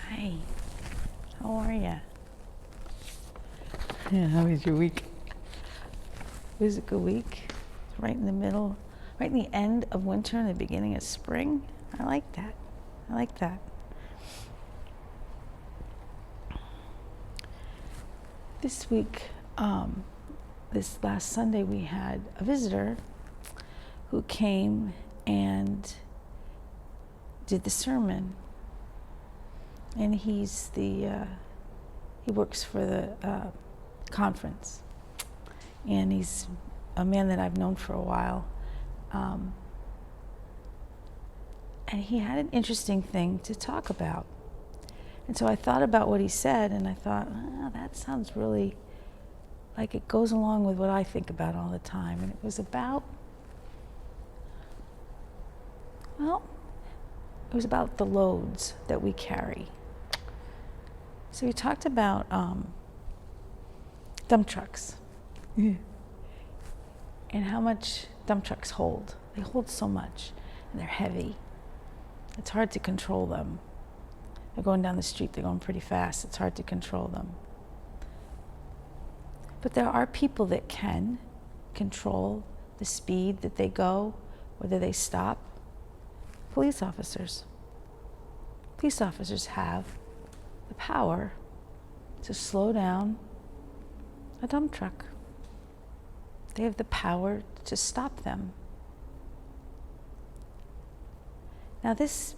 Hi, how are you? Yeah, how was your week? It was a good week. Right in the middle, right in the end of winter and the beginning of spring. I like that. I like that. This week, this last Sunday, we had a visitor who came and did the sermon. And he works for the conference. And he's a man that I've known for a while. And he had an interesting thing to talk about. And so I thought about what he said, and I thought, that sounds really like it goes along with what I think about all the time. And it was about, the loads that we carry. So he talked about dump trucks. Yeah. And how much dump trucks hold. They hold so much, and they're heavy. It's hard to control them. They're going down the street, they're going pretty fast. It's hard to control them. But there are people that can control the speed that they go, whether they stop. Police officers. Police officers have the power to slow down a dump truck. They have the power to stop them. Now this,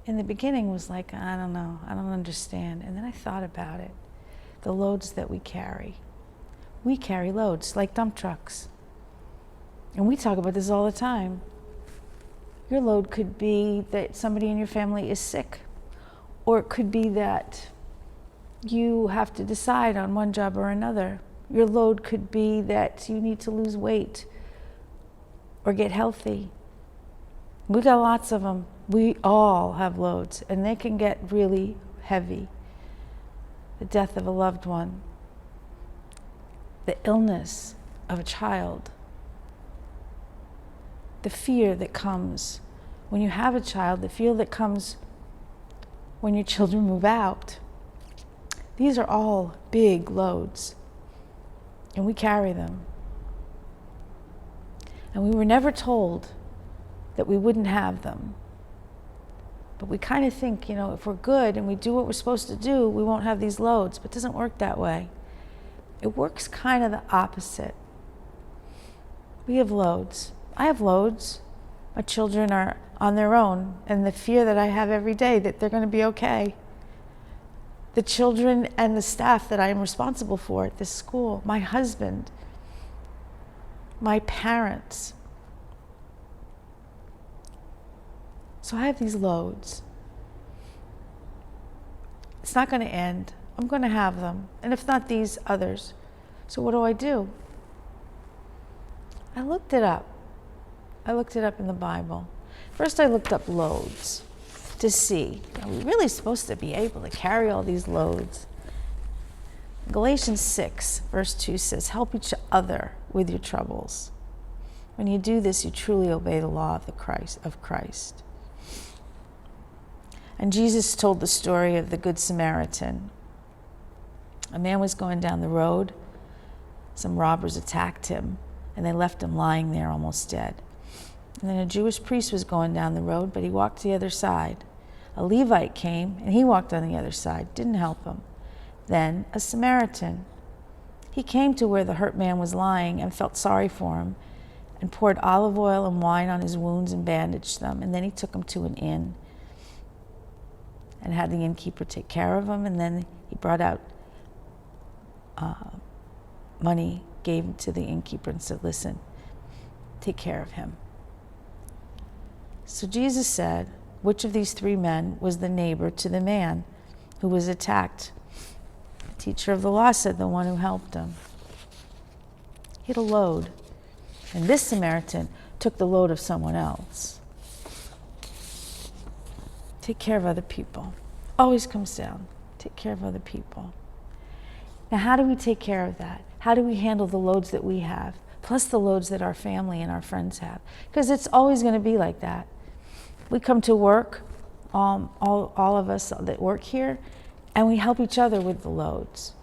in the beginning, was like, I don't know, I don't understand. And then I thought about it. The loads that we carry. We carry loads like dump trucks. And we talk about this all the time. Your load could be that somebody in your family is sick. Or it could be that you have to decide on one job or another. Your load could be that you need to lose weight or get healthy. We got lots of them. We all have loads, and they can get really heavy. The death of a loved one, the illness of a child, the fear that comes when you have a child, the fear that comes when your children move out. These are all big loads, and we carry them. And we were never told that we wouldn't have them. But we kind of think, if we're good and we do what we're supposed to do, we won't have these loads. But it doesn't work that way. It works kind of the opposite. We have loads. I have loads. My children are on their own, and the fear that I have every day that they're going to be okay. The children and the staff that I am responsible for at this school, my husband, my parents. So I have these loads. It's not going to end. I'm going to have them. And if not these, others. So what do? I looked it up. I looked it up in the Bible. First I looked up loads to see, are we really supposed to be able to carry all these loads? Galatians 6, verse 2 says, help each other with your troubles. When you do this, you truly obey the law of Christ. And Jesus told the story of the Good Samaritan. A man was going down the road. Some robbers attacked him, and they left him lying there almost dead. And then a Jewish priest was going down the road, but he walked to the other side. A Levite came, and he walked on the other side, didn't help him. Then a Samaritan. He came to where the hurt man was lying and felt sorry for him, and poured olive oil and wine on his wounds and bandaged them. And then he took him to an inn and had the innkeeper take care of him. And then he brought out money, gave him to the innkeeper and said, listen, take care of him. So Jesus said, which of these three men was the neighbor to the man who was attacked? The teacher of the law said, the one who helped him. He had a load. And this Samaritan took the load of someone else. Take care of other people. Always comes down. Take care of other people. Now, how do we take care of that? How do we handle the loads that we have, plus the loads that our family and our friends have? Because it's always going to be like that. We come to work all of us that work here, and we help each other with the loads.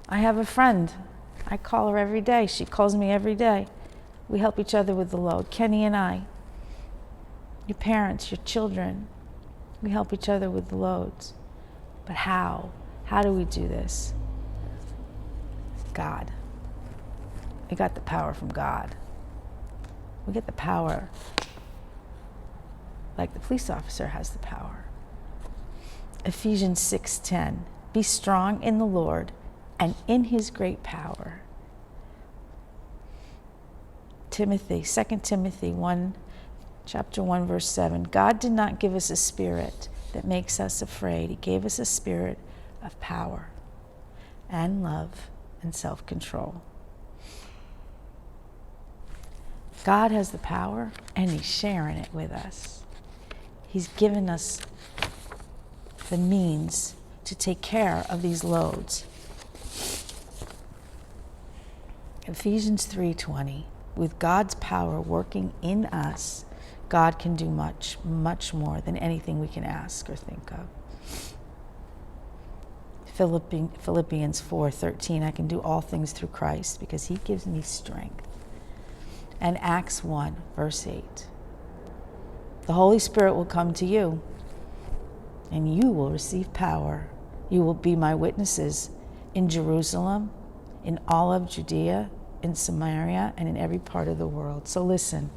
I have a friend. I call her every day. She calls me every day. We help each other with the load. Kenny and I. Your parents, your children. We help each other with the loads. But how? How do we do this? God. We got the power from God. We get the power like the police officer has the power. Ephesians 6:10. Be strong in the Lord and in his great power. Timothy, 2 Timothy 1, chapter 1, verse 7. God did not give us a spirit that makes us afraid. He gave us a spirit of power and love and self-control. God has the power, and he's sharing it with us. He's given us the means to take care of these loads. Ephesians 3:20. With God's power working in us, God can do much, much more than anything we can ask or think of. Philippians 4:13. I can do all things through Christ because he gives me strength. And Acts 1, verse 8. The Holy Spirit will come to you, and you will receive power. You will be my witnesses in Jerusalem, in all of Judea, in Samaria, and in every part of the world. So listen.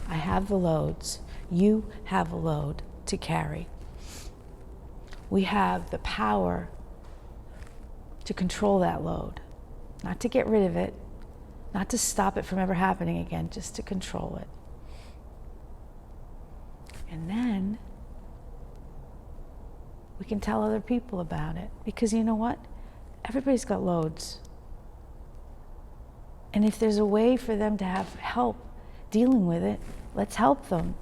I have the loads. You have a load to carry. We have the power to control that load. Not to get rid of it, not to stop it from ever happening again, just to control it. And then we can tell other people about it. Because you know what? Everybody's got loads. And if there's a way for them to have help dealing with it, let's help them.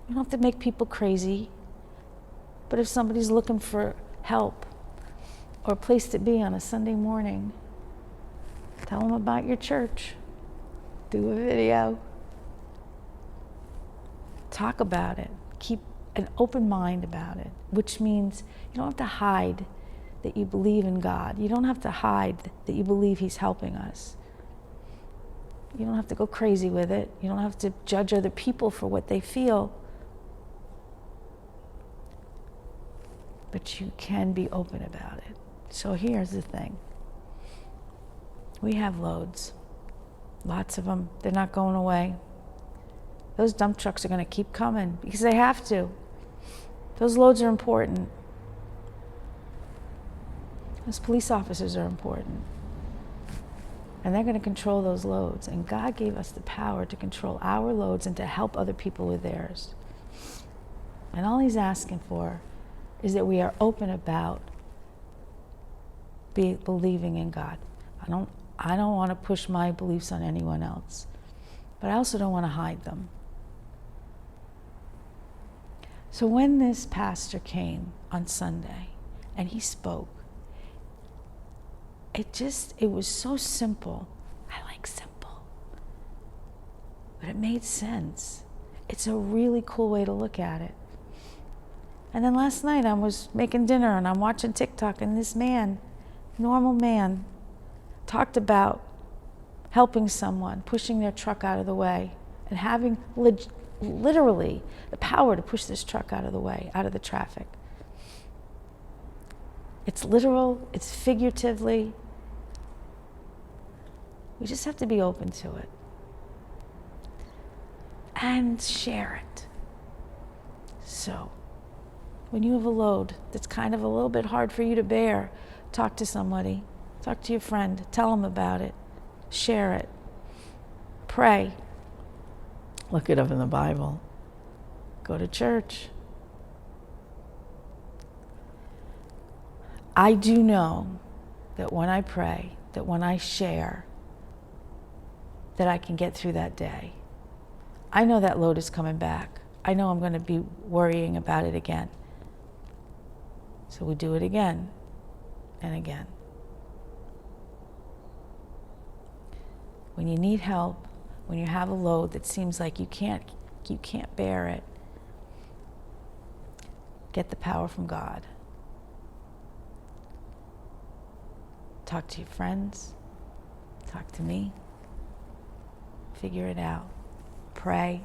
You don't have to make people crazy. But if somebody's looking for help or a place to be on a Sunday morning, tell them about your church. Do a video. Talk about it. Keep an open mind about it, which means you don't have to hide that you believe in God. You don't have to hide that you believe he's helping us. You don't have to go crazy with it. You don't have to judge other people for what they feel. But you can be open about it. So here's the thing. We have loads. Lots of them. They're not going away. Those dump trucks are going to keep coming because they have to. Those loads are important. Those police officers are important. And they're going to control those loads. And God gave us the power to control our loads and to help other people with theirs. And all he's asking for is that we are open about believing in God. I don't want to push my beliefs on anyone else, but I also don't want to hide them. So when this pastor came on Sunday and he spoke, it was so simple. I like simple, but it made sense. It's a really cool way to look at it. And then last night I was making dinner and I'm watching TikTok, and this man, normal man, talked about helping someone, pushing their truck out of the way, and having literally the power to push this truck out of the way, out of the traffic. It's literal, it's figuratively. We just have to be open to it and share it. So, when you have a load that's kind of a little bit hard for you to bear, talk to somebody, talk to your friend, tell them about it, share it, pray, look it up in the Bible, go to church. I do know that when I pray, that when I share, that I can get through that day. I know that load is coming back. I know I'm going to be worrying about it again. So we do it again and again. When you need help, when you have a load that seems like you can't bear it, get the power from God. Talk to your friends, talk to me, figure it out, pray,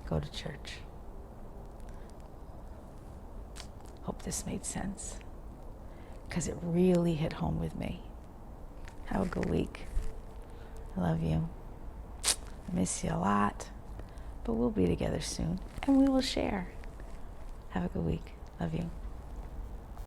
go to church. Hope this made sense, because it really hit home with me. Have a good week. I love you. I miss you a lot, but we'll be together soon, and we will share. Have a good week. Love you.